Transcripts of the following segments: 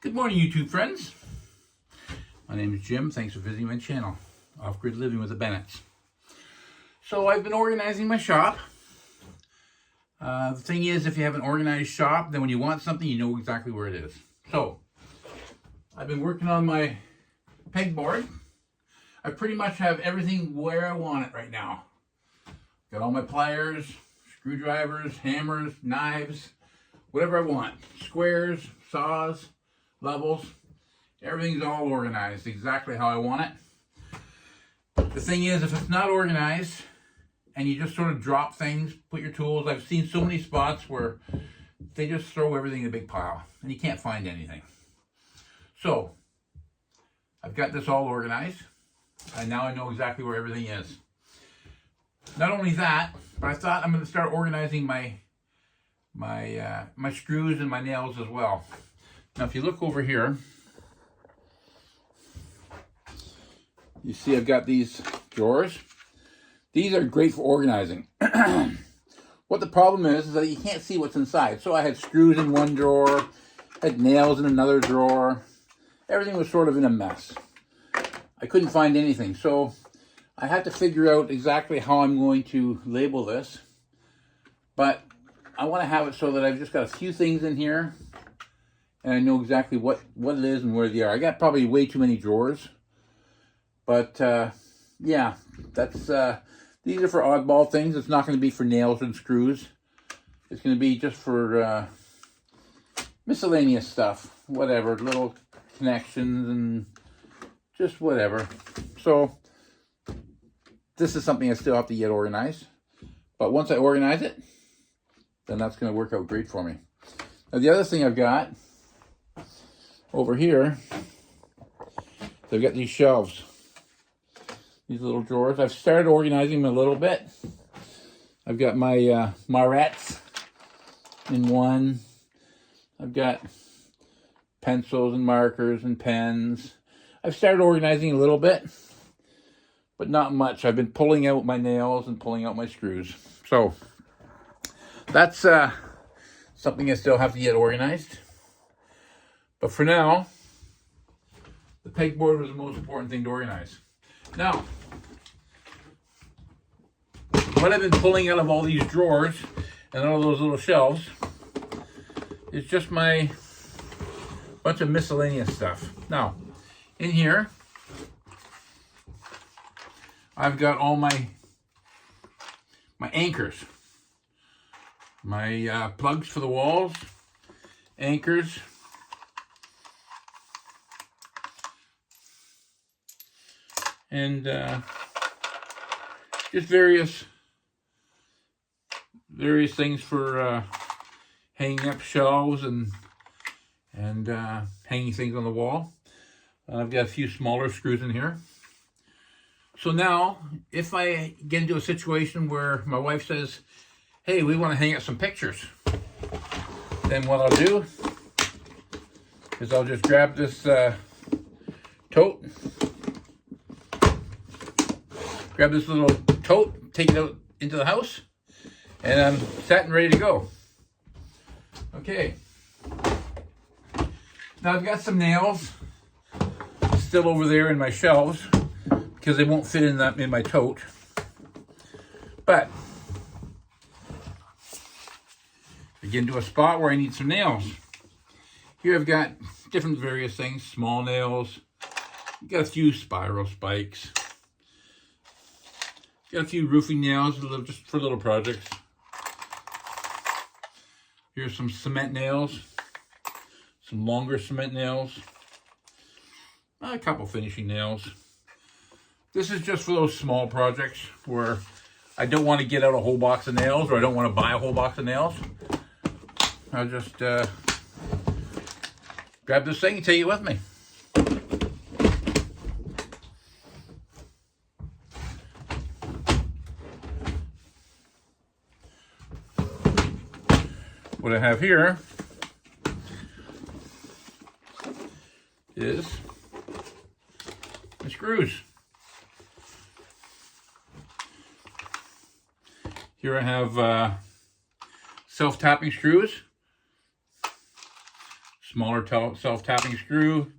Good morning, YouTube friends. My name is Jim. Thanks for visiting my channel, Off-Grid Living with the Bennetts. So I've been organizing my shop. The thing is, if you have an organized shop, then when you want something, you know exactly where it is. So I've been working on my pegboard. I pretty much have everything where I want it right now. Got all my pliers, screwdrivers, hammers, knives, whatever I want. Squares, saws, levels. Everything's all organized exactly how I want it. The thing is, if it's not organized and you just sort of drop things, put your tools, I've seen so many spots where they just throw everything in a big pile and you can't find anything. So I've got this all organized and now I know exactly where everything is. Not only that, but I thought I'm going to start organizing my screws and my nails as well. Now if you look over here, you see I've got these drawers. These are great for organizing. What the problem is that you can't see what's inside. So I had screws in one drawer, had nails in another drawer. Everything was sort of in a mess. I couldn't find anything. So I had to figure out exactly how I'm going to label this. But I want to have it so that I've just got a few things in here and I know exactly what it is and where they are. I got probably way too many drawers. But yeah, that's these are for oddball things. It's not going to be for nails and screws. It's going to be just for miscellaneous stuff, whatever, little connections and just whatever. So this is something I still have to get organized. But once I organize it, then that's going to work out great for me. Now the other thing I've got over here, I've got these shelves. These little drawers. I've started organizing them a little bit. I've got my Marettes in one. I've got pencils and markers and pens. I've started organizing a little bit, but not much. I've been pulling out my nails and pulling out my screws. So that's something I still have to get organized. But for now, the pegboard was the most important thing to organize. Now, what I've been pulling out of all these drawers and all those little shelves is just my bunch of miscellaneous stuff. Now, in here, I've got all my anchors, my plugs for the walls, anchors, and just various things for hanging up shelves and hanging things on the wall. I've got a few smaller screws in here. So now, if I get into a situation where my wife says, hey, we want to hang up some pictures, then what I'll do is I'll just grab this tote, grab this little tote, take it out into the house, and I'm set and ready to go. Okay. Now I've got some nails still over there in my shelves because they won't fit in my tote. But I get into a spot where I need some nails. Here I've got different various things, small nails. Got a few spiral spikes. Got a few roofing nails, just for little projects. Here's some cement nails, some longer cement nails, a couple finishing nails. This is just for those small projects where I don't want to get out a whole box of nails or I don't want to buy a whole box of nails. I'll just grab this thing and take it with me. What I have here is the screws. Here I have self-tapping screws, smaller self-tapping screw.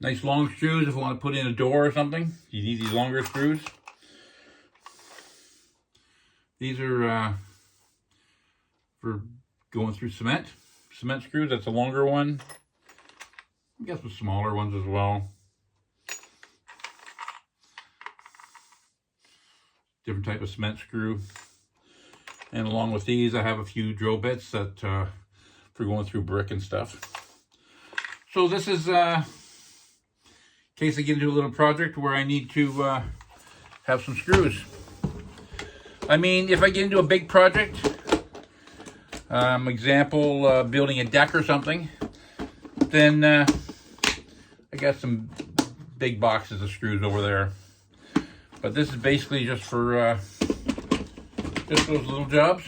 Nice long screws if you want to put in a door or something. You need these longer screws. These are for going through cement screws. That's a longer one. I guess with smaller ones as well. Different type of cement screw. And along with these, I have a few drill bits that for going through brick and stuff. So this is in case I get into a little project where I need to have some screws. I mean, if I get into a big project, example, building a deck or something, then I got some big boxes of screws over there. But this is basically just for just those little jobs.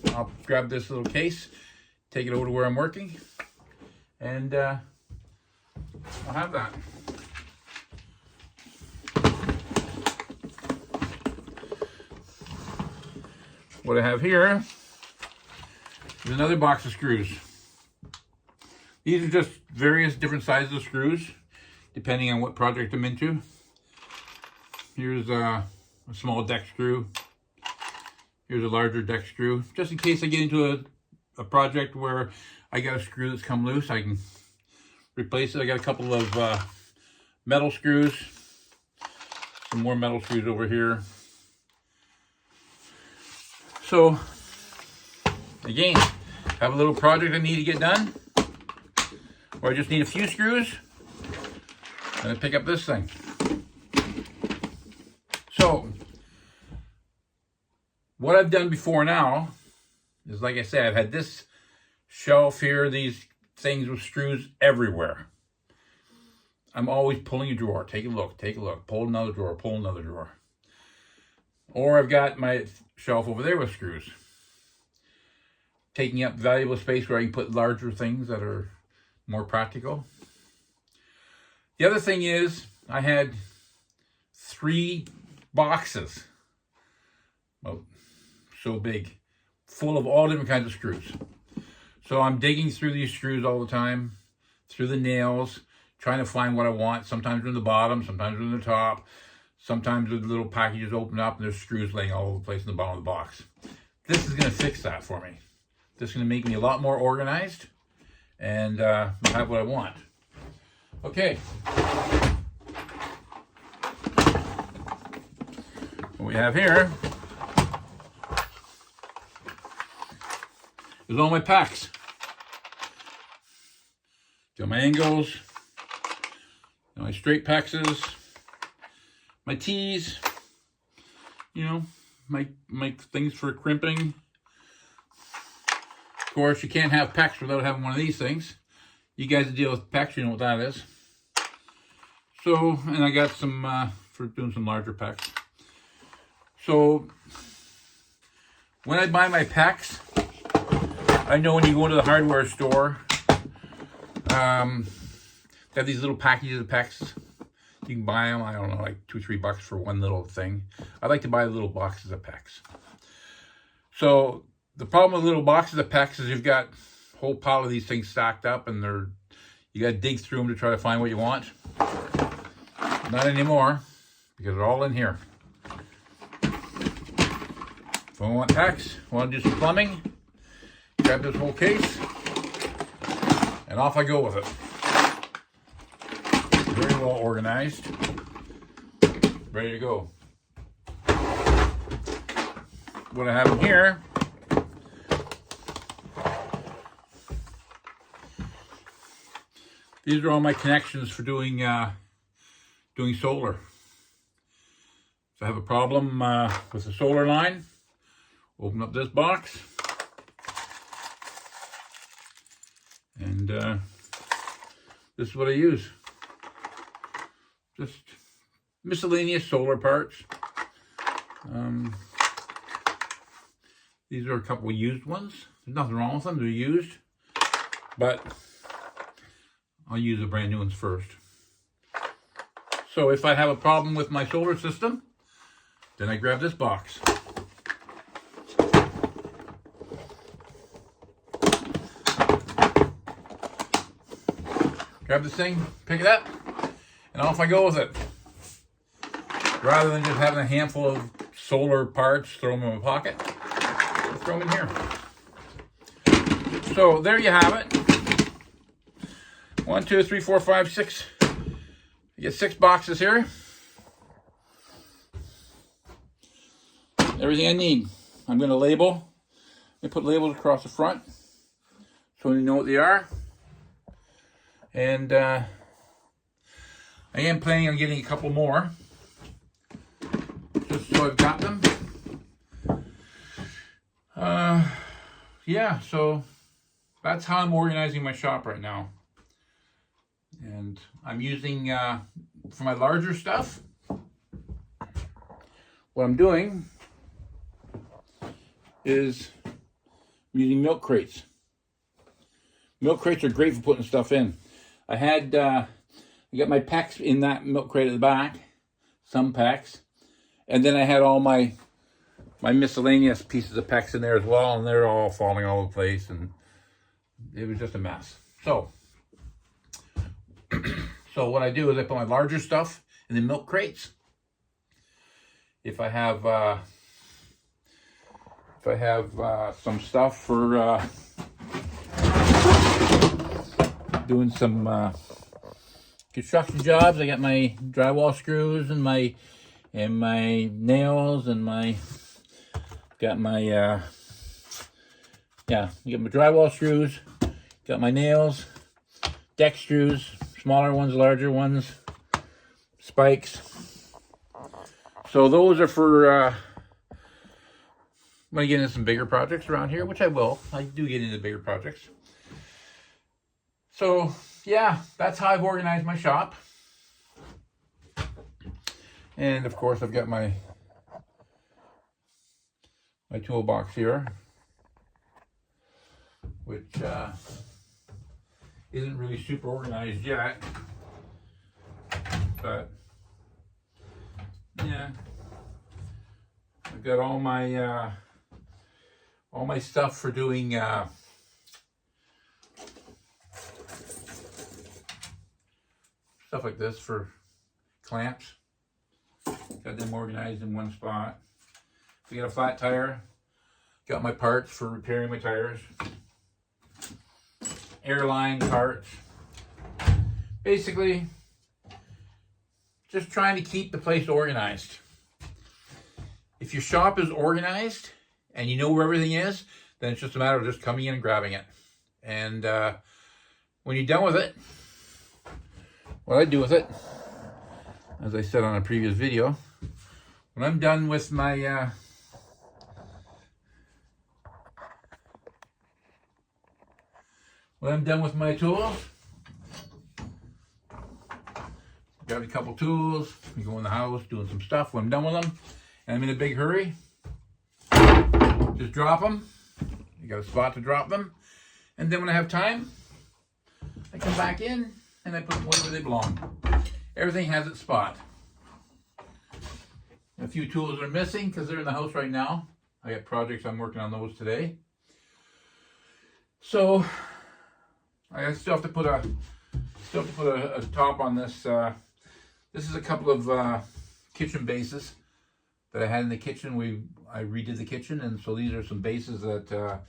I'll grab this little case, take it over to where I'm working, and I'll have that. What I have here is another box of screws. These are just various different sizes of screws, depending on what project I'm into. Here's a small deck screw. Here's a larger deck screw. Just in case I get into a project where I got a screw that's come loose, I can replace it. I got a couple of metal screws. Some more metal screws over here. So, again, have a little project I need to get done, or I just need a few screws, and I pick up this thing. So, what I've done before now is, like I said, I've had this shelf here, these things with screws everywhere. I'm always pulling a drawer. Take a look, pull another drawer, pull another drawer. Or I've got my shelf over there with screws, taking up valuable space where I can put larger things that are more practical. The other thing is, I had 3 boxes, well, so big, full of all different kinds of screws. So I'm digging through these screws all the time, through the nails, trying to find what I want. Sometimes they're in the bottom, sometimes they're in the top. Sometimes the little packages open up and there's screws laying all over the place in the bottom of the box. This is going to fix that for me. This is going to make me a lot more organized and have what I want. Okay. What we have here is all my packs. Got my angles, got my straight paxes, my tees, you know, my things for crimping. Of course, you can't have pecs without having one of these things. You guys that deal with pecs, you know what that is. So, and I got some for doing some larger pecs. So, when I buy my pecs, I know when you go into the hardware store, they have these little packages of pecs. You can buy them, I don't know, like $2 or $3 for one little thing. I like to buy little boxes of pecs. So the problem with little boxes of pecs is you've got a whole pile of these things stacked up, and you got to dig through them to try to find what you want. Not anymore, because they're all in here. If I want pecs, want to do some plumbing, grab this whole case, and off I go with it. Very well organized, ready to go. What I have in here these are all my connections for doing solar. If I have a problem with the solar line, open up this box, and this is what I use. Just miscellaneous solar parts. These are a couple of used ones. There's nothing wrong with them, they're used. But I'll use the brand new ones first. So if I have a problem with my solar system, then I grab this box. grab this thing, pick it up, and off I go with it. Rather than just having a handful of solar parts, throw them in my pocket, throw them in here. So there you have it. 1, 2, 3, 4, 5, 6. You get 6 boxes here. Everything I need. I'm going to label. I put labels across the front so you know what they are. And I am planning on getting a couple more, just so I've got them. Yeah, so that's how I'm organizing my shop right now. And I'm using, for my larger stuff, what I'm doing is I'm using milk crates. Milk crates are great for putting stuff in. I got my packs in that milk crate at the back, some packs, and then I had all my miscellaneous pieces of packs in there as well, and they're all falling all over the place, and it was just a mess. So what I do is I put my larger stuff in the milk crates. If I have some stuff for doing some construction jobs, I got my drywall screws and my nails and my drywall screws, got my nails, deck screws, smaller ones, larger ones, spikes. So those are for when I get into some bigger projects around here, which I will. I do get into bigger projects. So yeah, that's how I've organized my shop. And of course I've got my toolbox here, which isn't really super organized yet, but yeah, I've got all my stuff for doing stuff like this for clamps. Got them organized in one spot. If we got a flat tire, got my parts for repairing my tires. Airline parts. Basically, just trying to keep the place organized. If your shop is organized and you know where everything is, then it's just a matter of just coming in and grabbing it. And when you're done with it, what I do with it, as I said on a previous video, when I'm done with my tools, got a couple tools, we go in the house doing some stuff. When I'm done with them and I'm in a big hurry, just drop them. You got a spot to drop them, and then when I have time, I come back in and I put them wherever they belong. Everything has its spot. A few tools are missing because they're in the house right now. I got projects, I'm working on those today. So I still have to put a top on this. This is a couple of kitchen bases that I had in the kitchen. I redid the kitchen, and so these are some bases that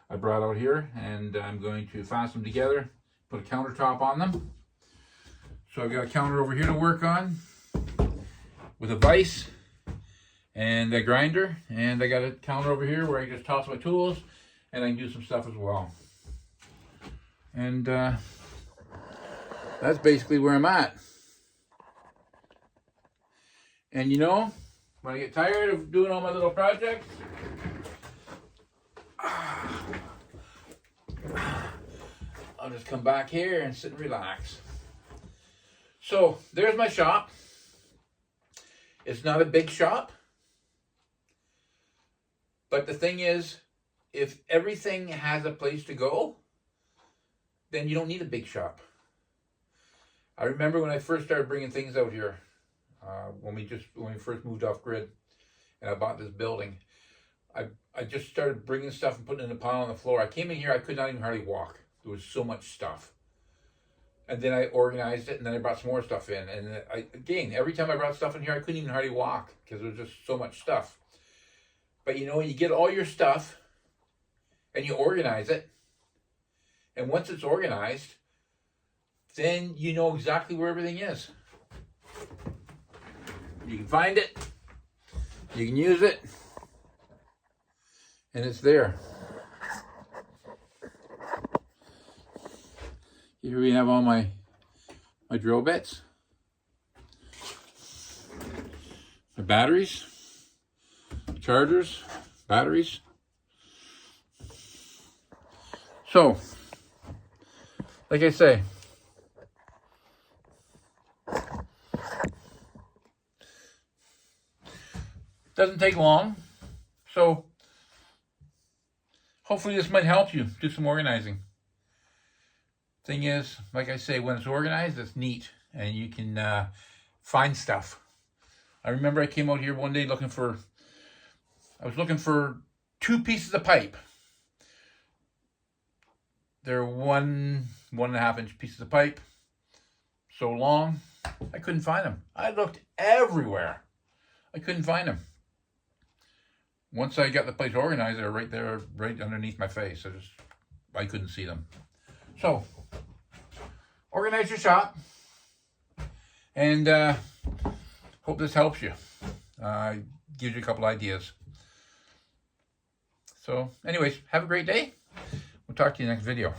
I brought out here, and I'm going to fasten them together, put a countertop on them. So I've got a counter over here to work on with a vise and a grinder, and I got a counter over here where I just toss my tools and I can do some stuff as well. And that's basically where I'm at. And you know, when I get tired of doing all my little projects, I'll just come back here and sit and relax. So there's my shop. It's not a big shop, but the thing is, if everything has a place to go, then you don't need a big shop. I remember when I first started bringing things out here, when we first moved off grid, and I bought this building, I just started bringing stuff and putting it in a pile on the floor. I came in here, I could not even hardly walk. There was so much stuff. And then I organized it, and then I brought some more stuff in. And again, every time I brought stuff in here, I couldn't even hardly walk because there was just so much stuff. But you know, when you get all your stuff and you organize it, and once it's organized, then you know exactly where everything is. You can find it, you can use it, and it's there. Here we have all my drill bits, my batteries, chargers, batteries. So, like I say, doesn't take long. So, hopefully this might help you do some organizing. Thing is, like I say, when it's organized, it's neat, and you can find stuff. I remember I came out here one day I was looking for 2 pieces of pipe. They're 1.5 inch pieces of pipe, so long, I couldn't find them. I looked everywhere. I couldn't find them. Once I got the place organized, they were right there, right underneath my face. I couldn't see them. So, organize your shop, and hope this helps you. Gives you a couple ideas. So, anyways, have a great day. We'll talk to you next video.